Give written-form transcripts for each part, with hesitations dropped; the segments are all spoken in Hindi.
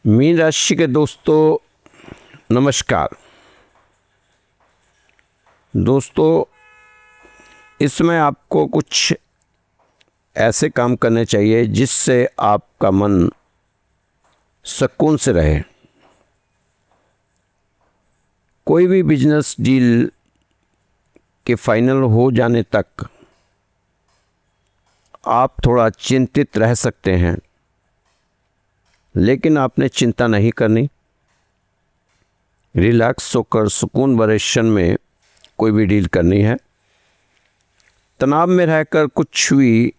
मीन राशि के दोस्तों नमस्कार। दोस्तों, इसमें आपको कुछ ऐसे काम करने चाहिए जिससे आपका मन सुकून से रहे। कोई भी बिजनेस डील के फाइनल हो जाने तक आप थोड़ा चिंतित रह सकते हैं, लेकिन आपने चिंता नहीं करनी। रिलैक्स होकर सुकून भरे क्षण में कोई भी डील करनी है। तनाव में रहकर कुछ भी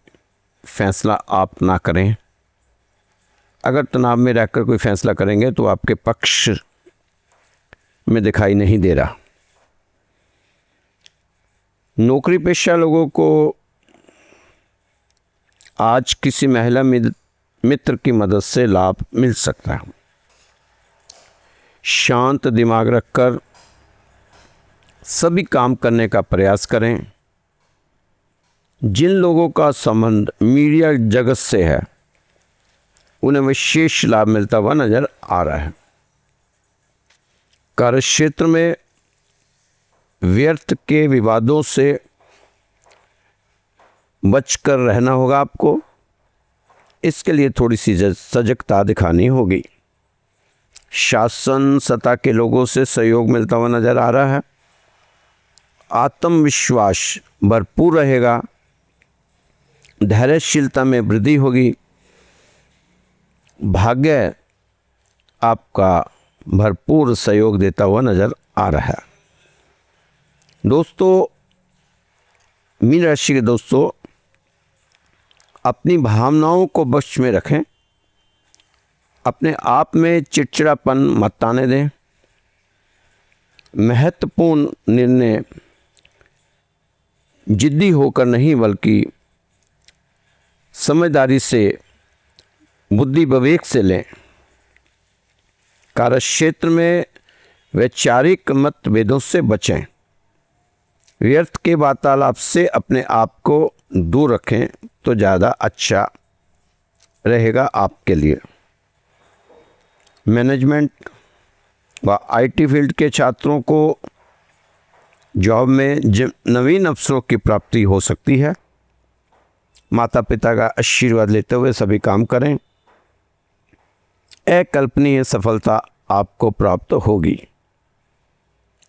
फैसला आप ना करें। अगर तनाव में रहकर कोई फैसला करेंगे तो आपके पक्ष में दिखाई नहीं दे रहा। नौकरी पेशा लोगों को आज किसी महिला मित्र की मदद से लाभ मिल सकता है। शांत दिमाग रखकर सभी काम करने का प्रयास करें। जिन लोगों का संबंध मीडिया जगत से है उन्हें विशेष लाभ मिलता हुआ नजर आ रहा है। कार्यक्षेत्र में व्यर्थ के विवादों से बचकर रहना होगा आपको। इसके लिए थोड़ी सी सजगता दिखानी होगी। शासन सत्ता के लोगों से सहयोग मिलता हुआ नजर आ रहा है। आत्मविश्वास भरपूर रहेगा। धैर्यशीलता में वृद्धि होगी। भाग्य आपका भरपूर सहयोग देता हुआ नजर आ रहा है। दोस्तों, मीन राशि के दोस्तों, अपनी भावनाओं को वश में रखें। अपने आप में चिड़चिड़ापन मत आने दें। महत्वपूर्ण निर्णय जिद्दी होकर नहीं बल्कि समझदारी से, बुद्धि विवेक से लें। कार्यक्षेत्र में वैचारिक मतभेदों से बचें। व्यर्थ के वार्तालाप से अपने आप को दूर रखें तो ज़्यादा अच्छा रहेगा आपके लिए। मैनेजमेंट व आईटी फील्ड के छात्रों को जॉब में नवीन अवसरों की प्राप्ति हो सकती है। माता पिता का आशीर्वाद लेते हुए सभी काम करें। अकल्पनीय सफलता आपको प्राप्त होगी।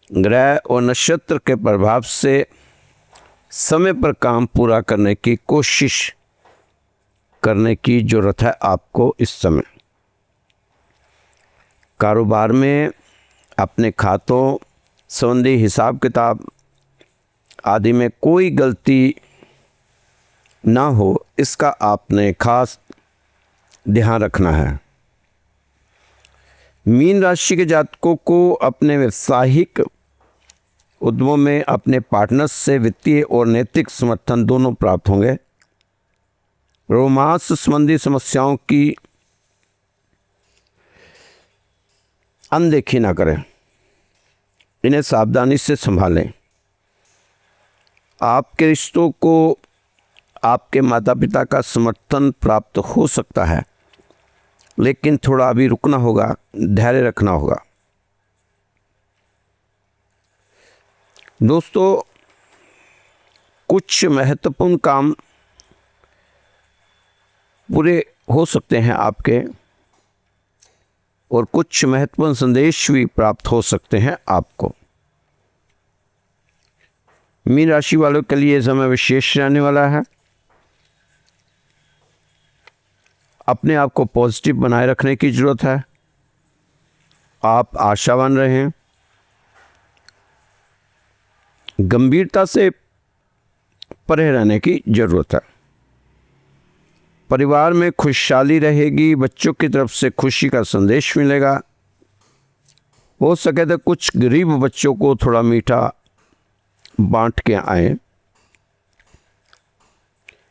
ग्रह और नक्षत्र के प्रभाव से समय पर काम पूरा करने की कोशिश करने की जरूरत है आपको। इस समय कारोबार में अपने खातों संबंधी हिसाब किताब आदि में कोई गलती ना हो, इसका आपने खास ध्यान रखना है। मीन राशि के जातकों को अपने व्यावसायिक उद्यमों में अपने पार्टनर्स से वित्तीय और नैतिक समर्थन दोनों प्राप्त होंगे। रोमांस संबंधी समस्याओं की अनदेखी ना करें। इन्हें सावधानी से संभालें। आपके रिश्तों को आपके माता पिता का समर्थन प्राप्त हो सकता है, लेकिन थोड़ा अभी रुकना होगा, धैर्य रखना होगा। दोस्तों, कुछ महत्वपूर्ण काम पूरे हो सकते हैं आपके, और कुछ महत्वपूर्ण संदेश भी प्राप्त हो सकते हैं आपको। मीन राशि वालों के लिए समय विशेष रहने वाला है। अपने आप को पॉजिटिव बनाए रखने की जरूरत है। आप आशावान रहें। गंभीरता से परे रहने की जरूरत है। परिवार में खुशहाली रहेगी। बच्चों की तरफ से खुशी का संदेश मिलेगा। हो सके तो कुछ गरीब बच्चों को थोड़ा मीठा बांट के आए।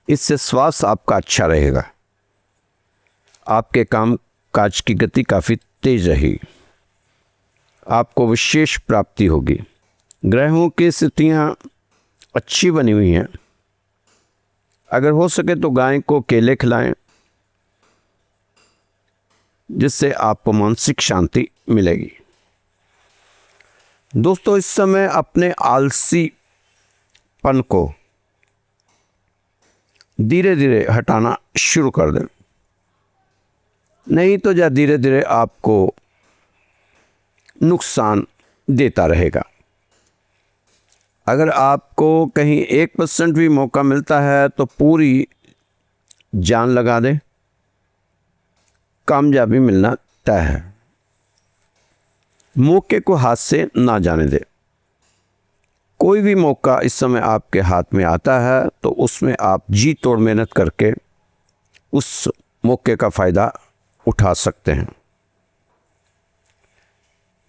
इससे स्वास्थ्य आपका अच्छा रहेगा। आपके काम काज की गति काफ़ी तेज रहेगी। आपको विशेष प्राप्ति होगी। ग्रहों की स्थितियाँ अच्छी बनी हुई हैं। अगर हो सके तो गाय को केले खिलाएं। जिससे आपको मानसिक शांति मिलेगी। दोस्तों, इस समय अपने आलसीपन को धीरे धीरे हटाना शुरू कर दें, नहीं तो यह धीरे धीरे आपको नुकसान देता रहेगा। अगर आपको कहीं 1% भी मौका मिलता है तो पूरी जान लगा दें, कामयाबी मिलना तय है। मौके को हाथ से ना जाने दें। कोई भी मौका इस समय आपके हाथ में आता है तो उसमें आप जी तोड़ मेहनत करके उस मौके का फ़ायदा उठा सकते हैं।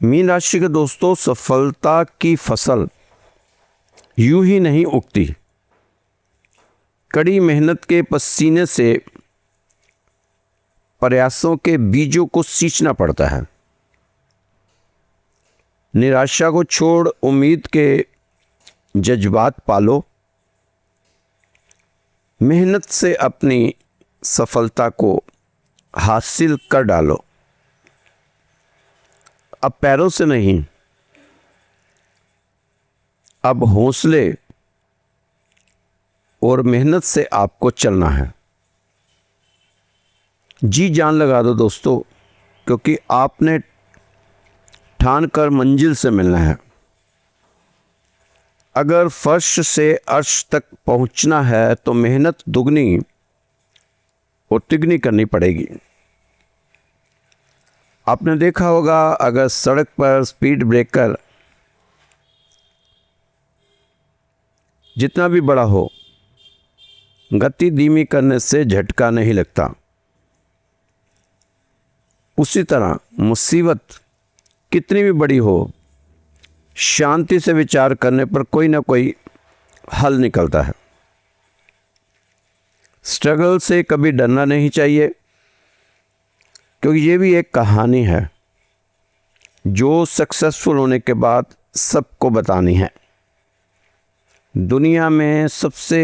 मीन राशि के दोस्तों, सफलता की फसल यूं ही नहीं उगती। कड़ी मेहनत के पसीने से प्रयासों के बीजों को सींचना पड़ता है। निराशा को छोड़ उम्मीद के जज्बात पालो। मेहनत से अपनी सफलता को हासिल कर डालो। अब पैरों से नहीं, अब हौसले और मेहनत से आपको चलना है। जी जान लगा दो दोस्तों, क्योंकि आपने ठान कर मंजिल से मिलना है। अगर फर्श से अर्श तक पहुंचना है तो मेहनत दुगनी और तिगनी करनी पड़ेगी। आपने देखा होगा, अगर सड़क पर स्पीड ब्रेकर जितना भी बड़ा हो, गति धीमी करने से झटका नहीं लगता। उसी तरह मुसीबत कितनी भी बड़ी हो, शांति से विचार करने पर कोई ना कोई हल निकलता है। स्ट्रगल से कभी डरना नहीं चाहिए, क्योंकि ये भी एक कहानी है जो सक्सेसफुल होने के बाद सबको बतानी है। दुनिया में सबसे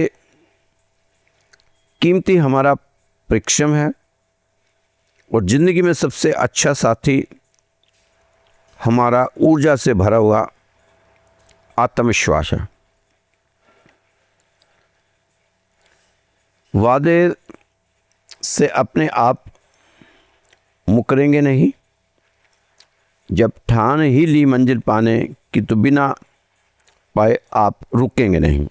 कीमती हमारा परिश्रम है और ज़िंदगी में सबसे अच्छा साथी हमारा ऊर्जा से भरा हुआ आत्मविश्वास है। वादे से अपने आप मुकरेंगे नहीं। जब ठान ही ली मंजिल पाने की तो बिना पाए आप रुकेंगे नहीं।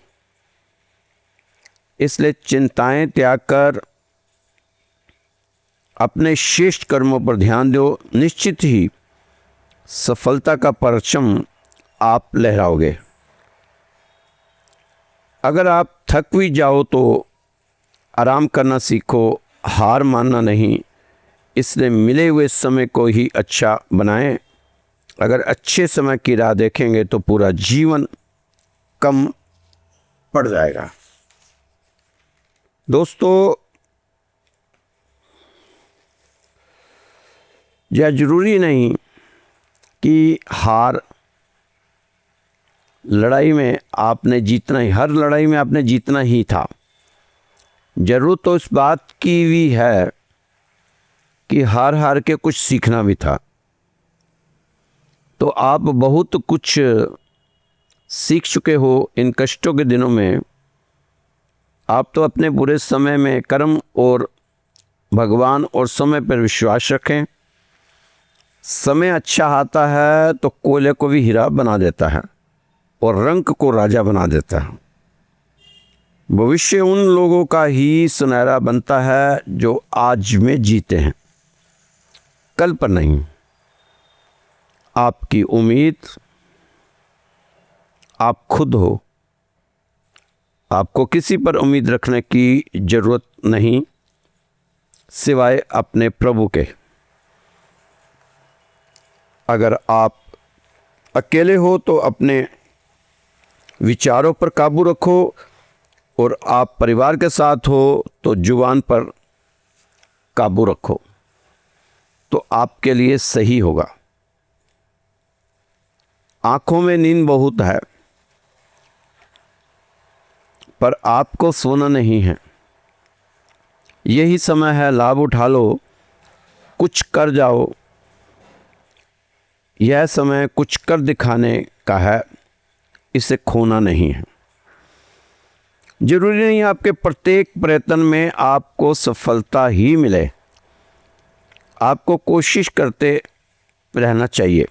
इसलिए चिंताएं त्याग कर अपने श्रेष्ठ कर्मों पर ध्यान दो। निश्चित ही सफलता का परचम आप लहराओगे। अगर आप थक भी जाओ तो आराम करना सीखो, हार मानना नहीं। इसलिए मिले हुए समय को ही अच्छा बनाएं। अगर अच्छे समय की राह देखेंगे तो पूरा जीवन कम पड़ जाएगा। दोस्तों, यह जरूरी नहीं कि हर लड़ाई में आपने जीतना ही, हर लड़ाई में आपने जीतना ही था। जरूरत तो इस बात की भी है कि हार हार के कुछ सीखना भी था। तो आप बहुत कुछ सीख चुके हो इन कष्टों के दिनों में। आप तो अपने बुरे समय में कर्म और भगवान और समय पर विश्वास रखें। समय अच्छा आता है तो कोयले को भी हीरा बना देता है और रंग को राजा बना देता है। भविष्य उन लोगों का ही सुनहरा बनता है जो आज में जीते हैं, कल पर नहीं। आपकी उम्मीद आप खुद हो। आपको किसी पर उम्मीद रखने की जरूरत नहीं सिवाय अपने प्रभु के। अगर आप अकेले हो तो अपने विचारों पर काबू रखो, और आप परिवार के साथ हो तो जुबान पर काबू रखो, तो आपके लिए सही होगा। आंखों में नींद बहुत है पर आपको सोना नहीं है। यही समय है, लाभ उठा लो कुछ कर जाओ, यह समय कुछ कर दिखाने का है, इसे खोना नहीं है। जरूरी नहीं आपके प्रत्येक प्रयत्न में आपको सफलता ही मिले, आपको कोशिश करते रहना चाहिए।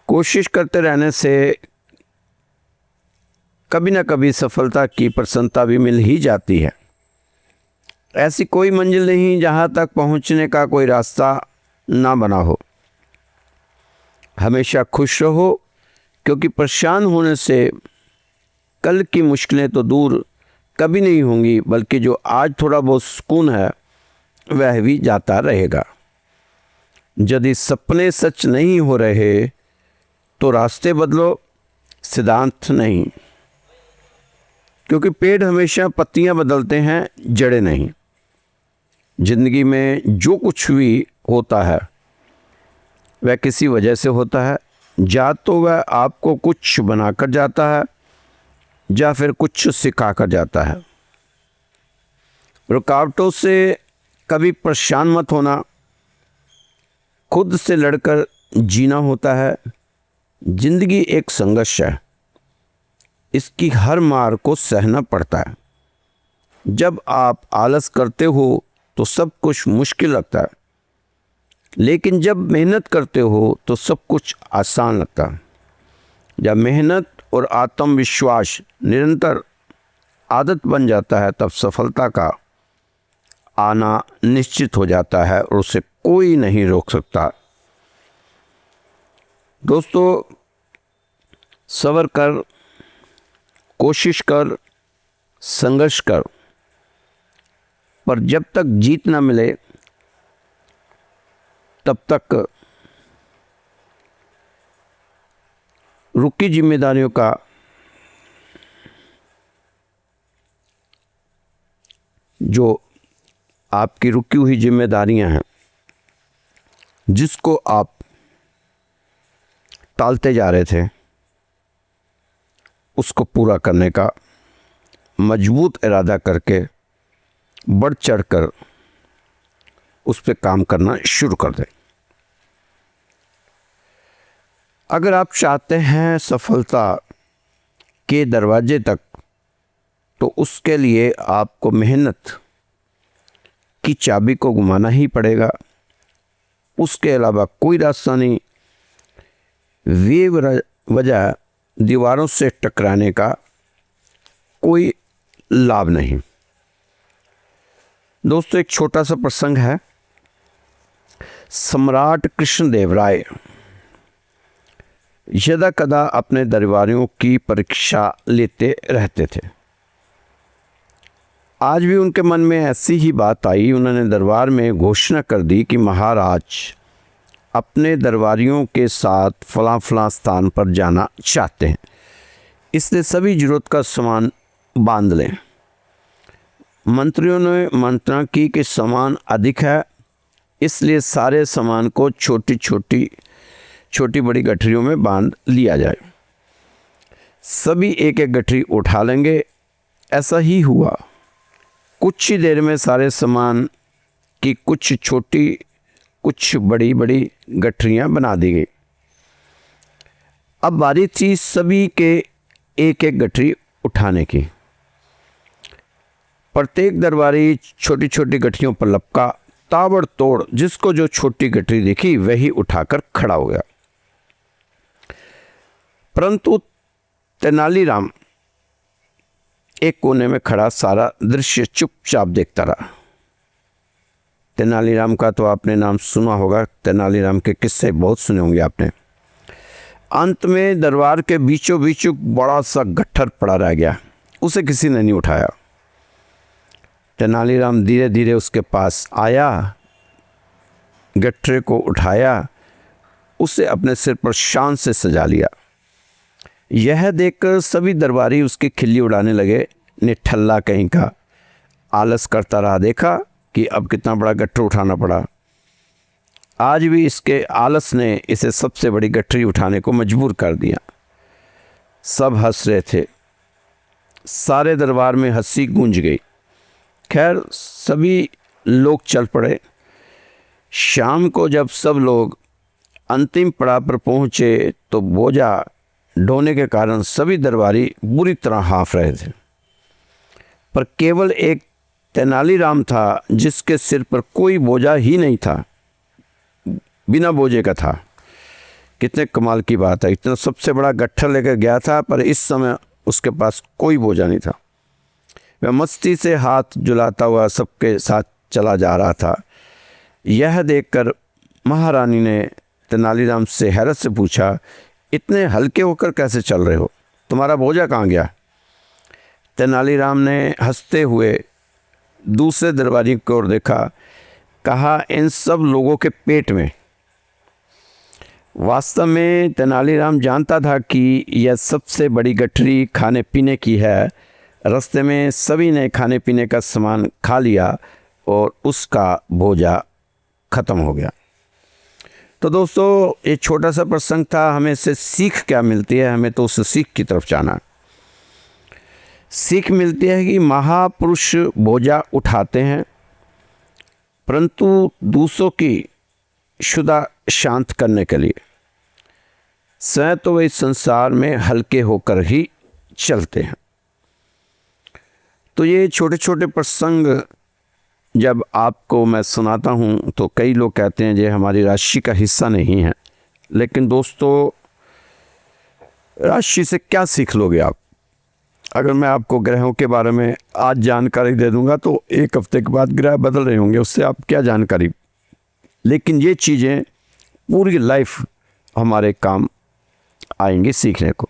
कोशिश करते रहने से कभी ना कभी सफलता की प्रसन्नता भी मिल ही जाती है। ऐसी कोई मंजिल नहीं जहाँ तक पहुँचने का कोई रास्ता ना बना हो। हमेशा खुश रहो, क्योंकि परेशान होने से कल की मुश्किलें तो दूर कभी नहीं होंगी, बल्कि जो आज थोड़ा बहुत सुकून है वह भी जाता रहेगा। यदि सपने सच नहीं हो रहे तो रास्ते बदलो, सिद्धांत नहीं। क्योंकि पेड़ हमेशा पत्तियां बदलते हैं, जड़ें नहीं। जिंदगी में जो कुछ भी होता है वह किसी वजह से होता है। या तो वह आपको कुछ बनाकर जाता है या फिर कुछ सिखा कर जाता है। रुकावटों से कभी परेशान मत होना, खुद से लड़कर जीना होता है। जिंदगी एक संघर्ष है, इसकी हर मार को सहना पड़ता है। जब आप आलस करते हो तो सब कुछ मुश्किल लगता है, लेकिन जब मेहनत करते हो तो सब कुछ आसान लगता है। जब मेहनत और आत्मविश्वास निरंतर आदत बन जाता है, तब सफलता का आना निश्चित हो जाता है और उसे कोई नहीं रोक सकता। दोस्तों, सब्र कर, कोशिश कर, संघर्ष कर, पर जब तक जीत ना मिले तब तक रुकी जिम्मेदारियों का जो आपकी रुकी हुई जिम्मेदारियां हैं, जिसको आप टालते जा रहे थे, उसको पूरा करने का मजबूत इरादा करके बढ़ चढ़कर उस पर काम करना शुरू कर दें। अगर आप चाहते हैं सफलता के दरवाजे तक, तो उसके लिए आपको मेहनत की चाबी को घुमाना ही पड़ेगा। उसके अलावा कोई रास्ता नहीं। वजह दीवारों से टकराने का कोई लाभ नहीं। दोस्तों, एक छोटा सा प्रसंग है। सम्राट कृष्णदेव राय यदा कदा अपने दरबारियों की परीक्षा लेते रहते थे। आज भी उनके मन में ऐसी ही बात आई। उन्होंने दरबार में घोषणा कर दी कि महाराज अपने दरबारियों के साथ फलां फलां स्थान पर जाना चाहते हैं, इसलिए सभी जरूरत का सामान बांध लें। मंत्रियों ने मंत्रणा की कि सामान अधिक है, इसलिए सारे सामान को छोटी बड़ी गठरियों में बांध लिया जाए। सभी एक एक गठरी उठा लेंगे। ऐसा ही हुआ। कुछ ही देर में सारे सामान की कुछ छोटी कुछ बड़ी बड़ी गठरियां बना दी गई। अब बारी थी सभी के एक एक गठरी उठाने की। प्रत्येक दरबारी छोटी छोटी गठरियों पर लपका। ताबड़तोड़ जिसको जो छोटी गठरी दिखी वही उठाकर खड़ा हो गया। परंतु तेनालीराम एक कोने में खड़ा सारा दृश्य चुपचाप देखता रहा। तेनालीराम का तो आपने नाम सुना होगा, तेनालीराम के किस्से बहुत सुने होंगे आपने। अंत में दरबार के बीचों बीच बड़ा सा गट्ठर पड़ा रह गया, उसे किसी ने नहीं उठाया। तेनालीराम धीरे धीरे उसके पास आया, गट्ठरे को उठाया, उसे अपने सिर पर शान से सजा लिया। यह देखकर सभी दरबारी उसकी खिल्ली उड़ाने लगे। निठल्ला कहीं का, आलस करता रहा। देखा कि अब कितना बड़ा गट्ठर उठाना पड़ा। आज भी इसके आलस ने इसे सबसे बड़ी गठरी उठाने को मजबूर कर दिया। सब हंस रहे थे, सारे दरबार में हंसी गूंज गई। खैर, सभी लोग चल पड़े। शाम को जब सब लोग अंतिम पड़ाव पर पहुँचे तो बोझा ढोने के कारण सभी दरबारी बुरी तरह हाँफ रहे थे, पर केवल एक तेनालीराम था जिसके सिर पर कोई बोझा ही नहीं था, बिना बोझे का था। कितने कमाल की बात है, इतना सबसे बड़ा गट्ठर लेकर गया था पर इस समय उसके पास कोई बोझा नहीं था। वह मस्ती से हाथ झुलाता हुआ सबके साथ चला जा रहा था। यह देखकर महारानी ने तेनालीराम से हैरत से पूछा, इतने हल्के होकर कैसे चल रहे हो, तुम्हारा बोझा कहाँ गया? तेनालीराम ने हंसते हुए दूसरे दरबारी की ओर देखा, कहा, इन सब लोगों के पेट में। वास्तव में तेनालीराम जानता था कि यह सबसे बड़ी गठरी खाने पीने की है। रास्ते में सभी ने खाने पीने का सामान खा लिया और उसका बोझा ख़त्म हो गया। तो दोस्तों, ये छोटा सा प्रसंग था, हमें इससे सीख क्या मिलती है? हमें तो उस सीख की तरफ जाना। सीख मिलती है कि महापुरुष बोझा उठाते हैं परंतु दूसरों की क्षुधा शांत करने के लिए। स्वयं तो वे इस संसार में हल्के होकर ही चलते हैं। तो ये छोटे छोटे प्रसंग जब आपको मैं सुनाता हूँ तो कई लोग कहते हैं ये हमारी राशि का हिस्सा नहीं है, लेकिन दोस्तों, राशि से क्या सीख लोगे आप? अगर मैं आपको ग्रहों के बारे में आज जानकारी दे दूंगा तो एक हफ्ते के बाद ग्रह बदल रहे होंगे, उससे आप क्या जानकारी? लेकिन ये चीज़ें पूरी लाइफ हमारे काम आएंगी सीखने को।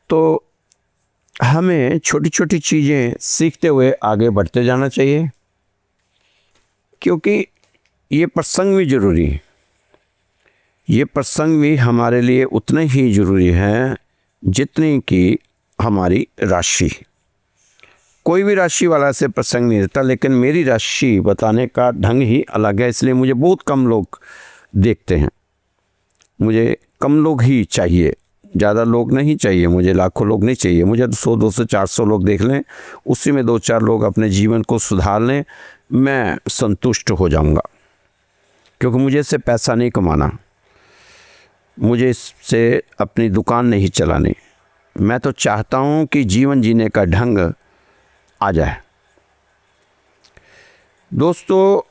तो हमें छोटी छोटी चीज़ें सीखते हुए आगे बढ़ते जाना चाहिए, क्योंकि ये प्रसंग भी ज़रूरी है। ये प्रसंग भी हमारे लिए उतने ही ज़रूरी हैं जितनी कि हमारी राशि। कोई भी राशि वाला से प्रसंग नहीं देता, लेकिन मेरी राशि बताने का ढंग ही अलग है, इसलिए मुझे बहुत कम लोग देखते हैं। मुझे कम लोग ही चाहिए, ज़्यादा लोग नहीं चाहिए, मुझे लाखों लोग नहीं चाहिए। मुझे तो 100, 200, 400 लोग देख लें, उसी में 2-4 लोग अपने जीवन को सुधार लें, मैं संतुष्ट हो जाऊंगा। क्योंकि मुझे इससे पैसा नहीं कमाना, मुझे इससे अपनी दुकान नहीं चलानी। मैं तो चाहता हूं कि जीवन जीने का ढंग आ जाए। दोस्तों,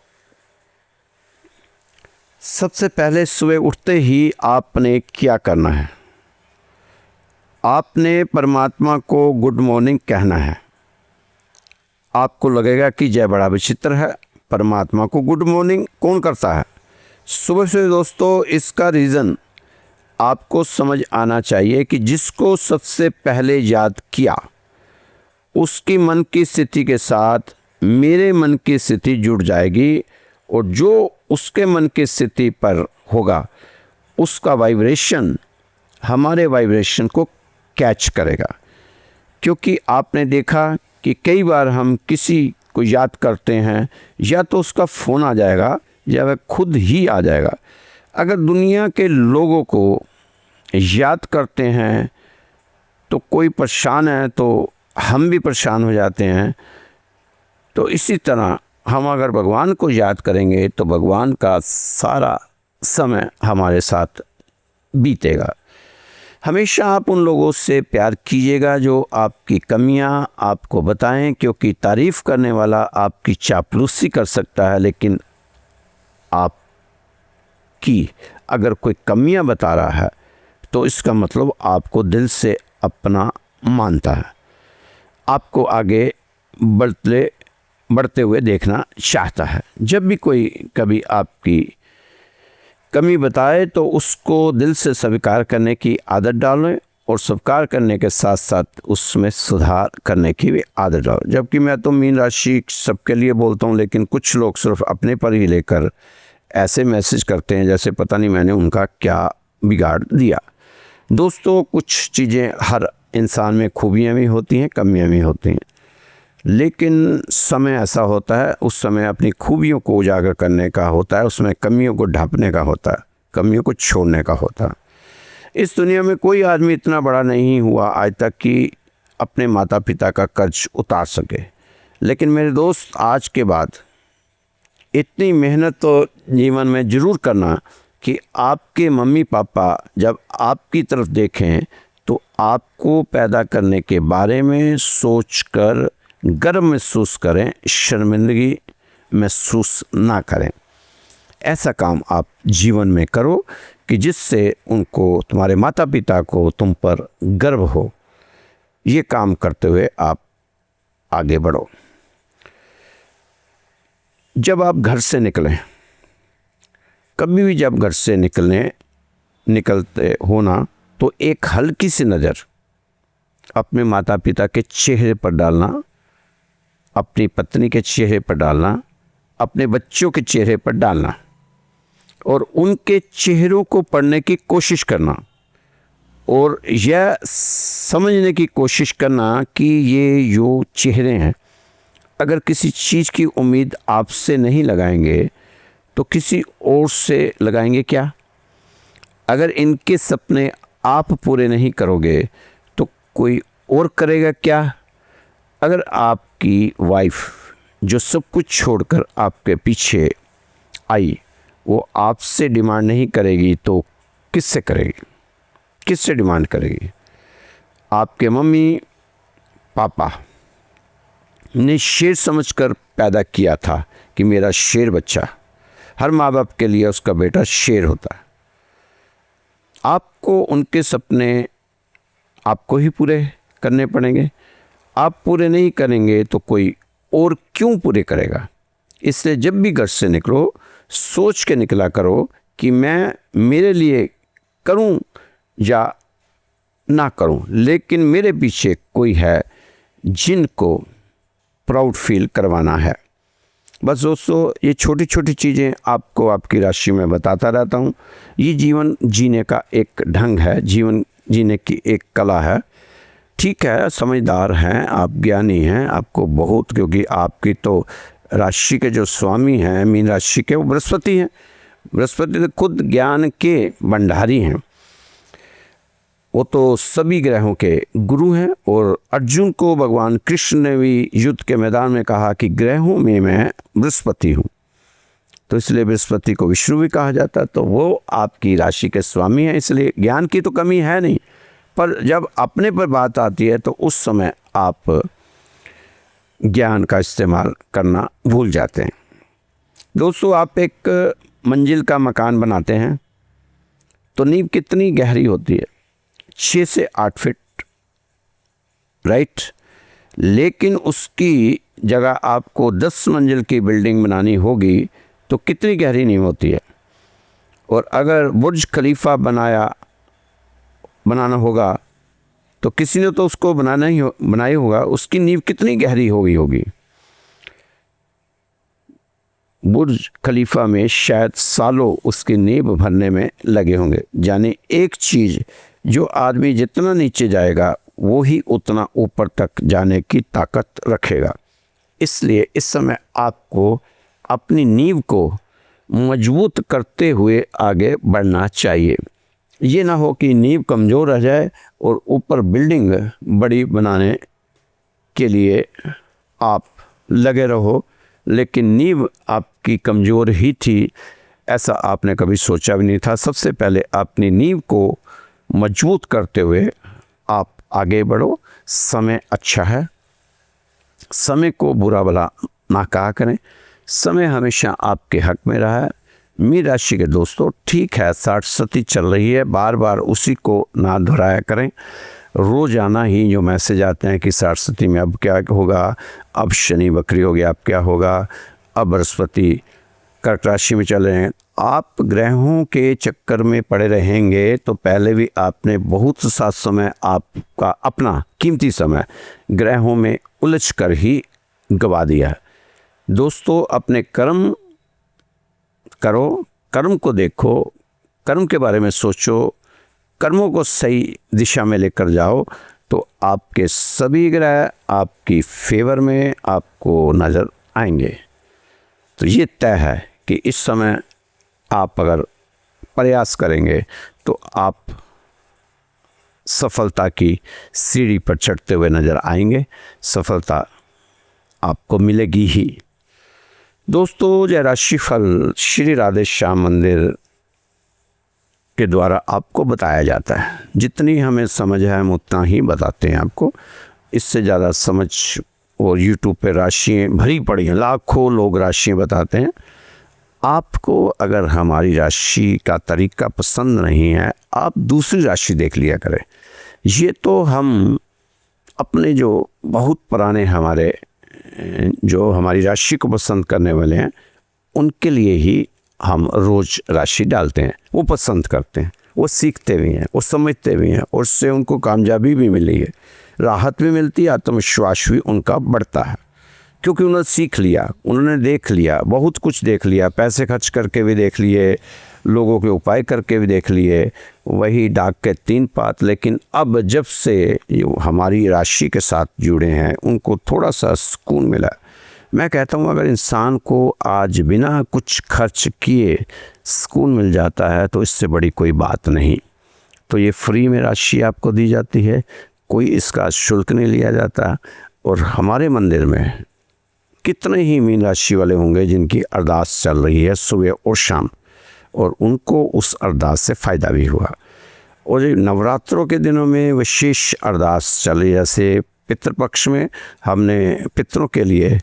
सबसे पहले सुबह उठते ही आपने क्या करना है? आपने परमात्मा को गुड मॉर्निंग कहना है। आपको लगेगा कि जय बड़ा विचित्र है, परमात्मा को गुड मॉर्निंग कौन करता है सुबह से? दोस्तों, इसका रीज़न आपको समझ आना चाहिए कि जिसको सबसे पहले याद किया उसकी मन की स्थिति के साथ मेरे मन की स्थिति जुड़ जाएगी, और जो उसके मन की स्थिति पर होगा उसका वाइब्रेशन हमारे वाइब्रेशन को कैच करेगा। क्योंकि आपने देखा कि कई बार हम किसी को याद करते हैं, या तो उसका फ़ोन आ जाएगा या वह खुद ही आ जाएगा। अगर दुनिया के लोगों को याद करते हैं तो कोई परेशान है तो हम भी परेशान हो जाते हैं। तो इसी तरह हम अगर भगवान को याद करेंगे तो भगवान का सारा समय हमारे साथ बीतेगा। हमेशा आप उन लोगों से प्यार कीजिएगा जो आपकी कमियां आपको बताएं, क्योंकि तारीफ़ करने वाला आपकी चापलूसी कर सकता है, लेकिन आपकी अगर कोई कमियां बता रहा है तो इसका मतलब आपको दिल से अपना मानता है, आपको आगे बढ़ते हुए देखना चाहता है। जब भी कोई कभी आपकी कमी बताए तो उसको दिल से स्वीकार करने की आदत डालें, और स्वीकार करने के साथ साथ उसमें सुधार करने की भी आदत डालें। जबकि मैं तो मीन राशि सबके लिए बोलता हूँ, लेकिन कुछ लोग सिर्फ अपने पर ही लेकर ऐसे मैसेज करते हैं जैसे पता नहीं मैंने उनका क्या बिगाड़ दिया। दोस्तों, कुछ चीज़ें हर इंसान में खूबियाँ भी होती हैं, कमियाँ भी होती हैं, लेकिन समय ऐसा होता है, उस समय अपनी खूबियों को उजागर करने का होता है, उसमें कमियों को ढांपने का होता है, कमियों को छोड़ने का होता है। इस दुनिया में कोई आदमी इतना बड़ा नहीं हुआ आज तक कि अपने माता पिता का कर्ज उतार सके। लेकिन मेरे दोस्त, आज के बाद इतनी मेहनत तो जीवन में ज़रूर करना कि आपके मम्मी पापा जब आपकी तरफ देखें तो आपको पैदा करने के बारे में सोचकर गर्व महसूस करें, शर्मिंदगी महसूस ना करें। ऐसा काम आप जीवन में करो कि जिससे उनको, तुम्हारे माता पिता को तुम पर गर्व हो। ये काम करते हुए आप आगे बढ़ो। जब आप घर से निकलें, कभी भी जब घर से निकलते हो ना, तो एक हल्की सी नज़र अपने माता पिता के चेहरे पर डालना, अपनी पत्नी के चेहरे पर डालना, अपने बच्चों के चेहरे पर डालना और उनके चेहरों को पढ़ने की कोशिश करना और यह समझने की कोशिश करना कि ये जो चेहरे हैं, अगर किसी चीज़ की उम्मीद आपसे नहीं लगाएंगे तो किसी और से लगाएंगे क्या? अगर इनके सपने आप पूरे नहीं करोगे तो कोई और करेगा क्या? अगर आपकी वाइफ जो सब कुछ छोड़कर आपके पीछे आई वो आपसे डिमांड नहीं करेगी तो किससे करेगी? किससे डिमांड करेगी? आपके मम्मी पापा ने शेर समझकर पैदा किया था कि मेरा शेर बच्चा। हर माँ बाप के लिए उसका बेटा शेर होता है। आपको उनके सपने आपको ही पूरे करने पड़ेंगे। आप पूरे नहीं करेंगे तो कोई और क्यों पूरे करेगा? इसलिए जब भी घर से निकलो सोच के निकला करो कि मैं मेरे लिए करूं या ना करूं, लेकिन मेरे पीछे कोई है जिनको प्राउड फील करवाना है। बस दोस्तों, ये छोटी छोटी चीज़ें आपको आपकी राशि में बताता रहता हूँ। ये जीवन जीने का एक ढंग है, जीवन जीने की एक कला है। ठीक है, समझदार हैं आप, ज्ञानी हैं, आपको बहुत, क्योंकि आपकी तो राशि के जो स्वामी हैं मीन राशि के, वो बृहस्पति हैं। बृहस्पति तो खुद ज्ञान के भंडारी हैं, वो तो सभी ग्रहों के गुरु हैं। और अर्जुन को भगवान कृष्ण ने भी युद्ध के मैदान में कहा कि ग्रहों में मैं बृहस्पति हूँ, तो इसलिए बृहस्पति को विष्णु भी कहा जाता है। तो वो आपकी राशि के स्वामी हैं, इसलिए ज्ञान की तो कमी है नहीं। पर जब अपने पर बात आती है तो उस समय आप ज्ञान का इस्तेमाल करना भूल जाते हैं। दोस्तों, आप एक मंजिल का मकान बनाते हैं तो नींव कितनी गहरी होती है? 6 से 8 फीट, राइट। लेकिन उसकी जगह आपको 10 मंजिल की बिल्डिंग बनानी होगी तो कितनी गहरी नींव होती है? और अगर बुर्ज खलीफा बनाना होगा तो किसी ने तो उसको बनाया होगा, उसकी नींव कितनी गहरी होगी? बुर्ज खलीफा में शायद सालों उसकी नींव भरने में लगे होंगे। यानी एक चीज़, जो आदमी जितना नीचे जाएगा वो ही उतना ऊपर तक जाने की ताकत रखेगा। इसलिए इस समय आपको अपनी नींव को मजबूत करते हुए आगे बढ़ना चाहिए। ये ना हो कि नींव कमज़ोर रह जाए और ऊपर बिल्डिंग बड़ी बनाने के लिए आप लगे रहो, लेकिन नींव आपकी कमज़ोर ही थी, ऐसा आपने कभी सोचा भी नहीं था। सबसे पहले अपनी नींव को मजबूत करते हुए आप आगे बढ़ो। समय अच्छा है, समय को बुरा भला ना कहा करें, समय हमेशा आपके हक में रहा है। मीन राशि के दोस्तों, ठीक है, 60 सती चल रही है, बार बार उसी को ना दोहराया करें। रोज़ाना ही जो मैसेज आते हैं कि 60 सती में अब क्या होगा, अब शनि वक्री हो गया, अब क्या होगा, अब बृहस्पति कर्क राशि में चल रहे हैं। आप ग्रहों के चक्कर में पड़े रहेंगे तो पहले भी आपने बहुत सा समय, आपका अपना कीमती समय ग्रहों में उलझ कर ही गवा दिया है। दोस्तों, अपने कर्म करो, कर्म को देखो, कर्म के बारे में सोचो, कर्मों को सही दिशा में लेकर जाओ तो आपके सभी ग्रह आपकी फेवर में आपको नज़र आएंगे। तो ये तय है कि इस समय आप अगर प्रयास करेंगे तो आप सफलता की सीढ़ी पर चढ़ते हुए नज़र आएंगे। सफलता आपको मिलेगी ही। दोस्तों, यह राशिफल श्री राधे श्याम मंदिर के द्वारा आपको बताया जाता है। जितनी हमें समझ है हम उतना ही बताते हैं आपको। इससे ज़्यादा समझ, और यूट्यूब पे राशियाँ भरी पड़ी हैं, लाखों लोग राशियाँ बताते हैं। आपको अगर हमारी राशि का तरीका पसंद नहीं है, आप दूसरी राशि देख लिया करें। ये तो हम अपने जो बहुत पुराने हमारे जो हमारी राशि को पसंद करने वाले हैं उनके लिए ही हम रोज़ राशि डालते हैं। वो पसंद करते हैं, वो सीखते भी हैं, वो समझते भी हैं, और उससे उनको कामयाबी भी मिली है, राहत भी मिलती है, आत्मविश्वास भी उनका बढ़ता है। क्योंकि उन्होंने सीख लिया, उन्होंने देख लिया, बहुत कुछ देख लिया, पैसे खर्च करके भी देख लिए, लोगों के उपाय करके भी देख लिए, वही डाक के 3 पात। लेकिन अब जब से हमारी राशि के साथ जुड़े हैं उनको थोड़ा सा सुकून मिला। मैं कहता हूँ अगर इंसान को आज बिना कुछ खर्च किए सुकून मिल जाता है तो इससे बड़ी कोई बात नहीं। तो ये फ्री में राशि आपको दी जाती है, कोई इसका शुल्क नहीं लिया जाता। और हमारे मंदिर में कितने ही मीन राशि वाले होंगे जिनकी अरदास चल रही है सुबह और शाम, और उनको उस अरदास से फ़ायदा भी हुआ। और नवरात्रों के दिनों में विशेष अरदास चल रही है। जैसे पितृपक्ष में हमने पितरों के लिए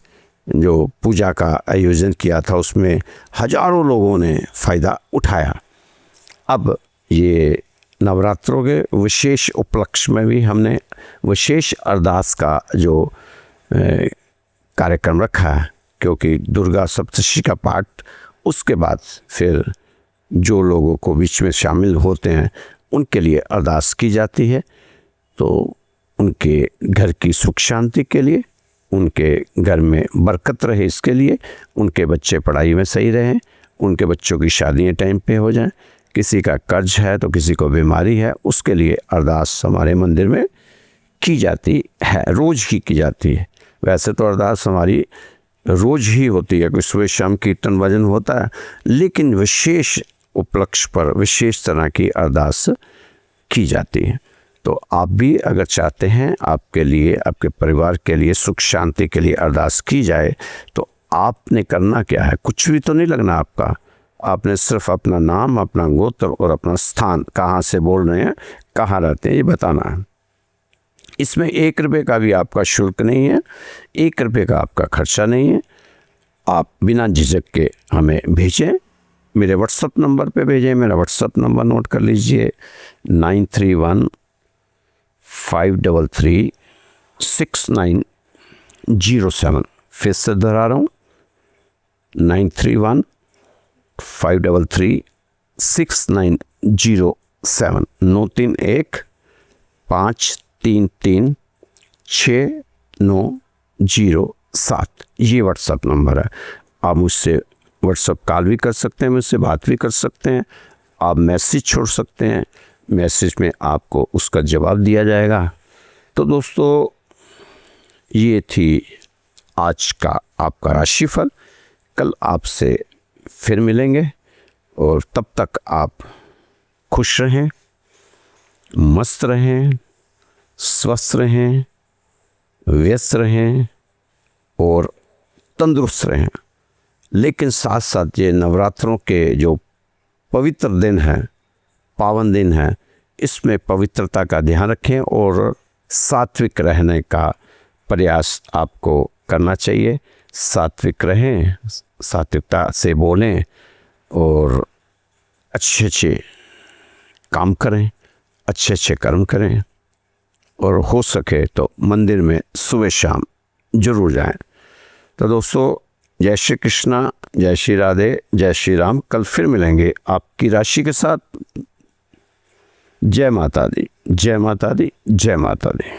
जो पूजा का आयोजन किया था उसमें हजारों लोगों ने फ़ायदा उठाया। अब ये नवरात्रों के विशेष उपलक्ष्य में भी हमने विशेष अरदास का जो कार्यक्रम रखा है, क्योंकि दुर्गा सप्तशती का पाठ उसके बाद फिर जो लोगों को बीच में शामिल होते हैं उनके लिए अरदास की जाती है। तो उनके घर की सुख शांति के लिए, उनके घर में बरकत रहे इसके लिए, उनके बच्चे पढ़ाई में सही रहें, उनके बच्चों की शादियाँ टाइम पे हो जाएं, किसी का कर्ज है तो किसी को बीमारी है, उसके लिए अरदास हमारे मंदिर में की जाती है, रोज़ ही की जाती है। वैसे तो अरदास हमारी रोज़ ही होती है, कोई सुबह शाम कीर्तन भजन होता है, लेकिन विशेष उपलक्ष्य पर विशेष तरह की अरदास की जाती है। तो आप भी अगर चाहते हैं आपके लिए, आपके परिवार के लिए सुख शांति के लिए अरदास की जाए, तो आपने करना क्या है, कुछ भी तो नहीं लगना आपका। आपने सिर्फ अपना नाम, अपना गोत्र और अपना स्थान, कहाँ से बोल रहे हैं, कहाँ रहते हैं, ये बताना है। इसमें 1 रुपये का भी आपका शुल्क नहीं है, 1 रुपये का आपका खर्चा नहीं है। आप बिना झिझक के हमें भेजें, मेरे व्हाट्सअप नंबर पे भेजें। मेरा व्हाट्सअप नंबर नोट कर लीजिए, 9315336907। फिर से दोहरा रहा हूँ, 9315336907। 9315336907 ये व्हाट्सअप नंबर है। आप मुझसे व्हाट्सअप कॉल भी कर सकते हैं, मुझसे बात भी कर सकते हैं, आप मैसेज छोड़ सकते हैं, मैसेज में आपको उसका जवाब दिया जाएगा। तो दोस्तों, ये थी आज का आपका राशिफल। कल आपसे फिर मिलेंगे, और तब तक आप खुश रहें, मस्त रहें, स्वस्थ रहें, व्यस्त रहें और तंदुरुस्त रहें। लेकिन साथ साथ ये नवरात्रों के जो पवित्र दिन हैं, पावन दिन हैं, इसमें पवित्रता का ध्यान रखें और सात्विक रहने का प्रयास आपको करना चाहिए। सात्विक रहें, सात्विकता से बोलें और अच्छे काम करें, अच्छे कर्म करें, और हो सके तो मंदिर में सुबह शाम जरूर जाएं। तो दोस्तों, जय श्री कृष्णा, जय श्री राधे, जय श्री राम। कल फिर मिलेंगे आपकी राशि के साथ। जय माता दी, जय माता दी, जय माता दी।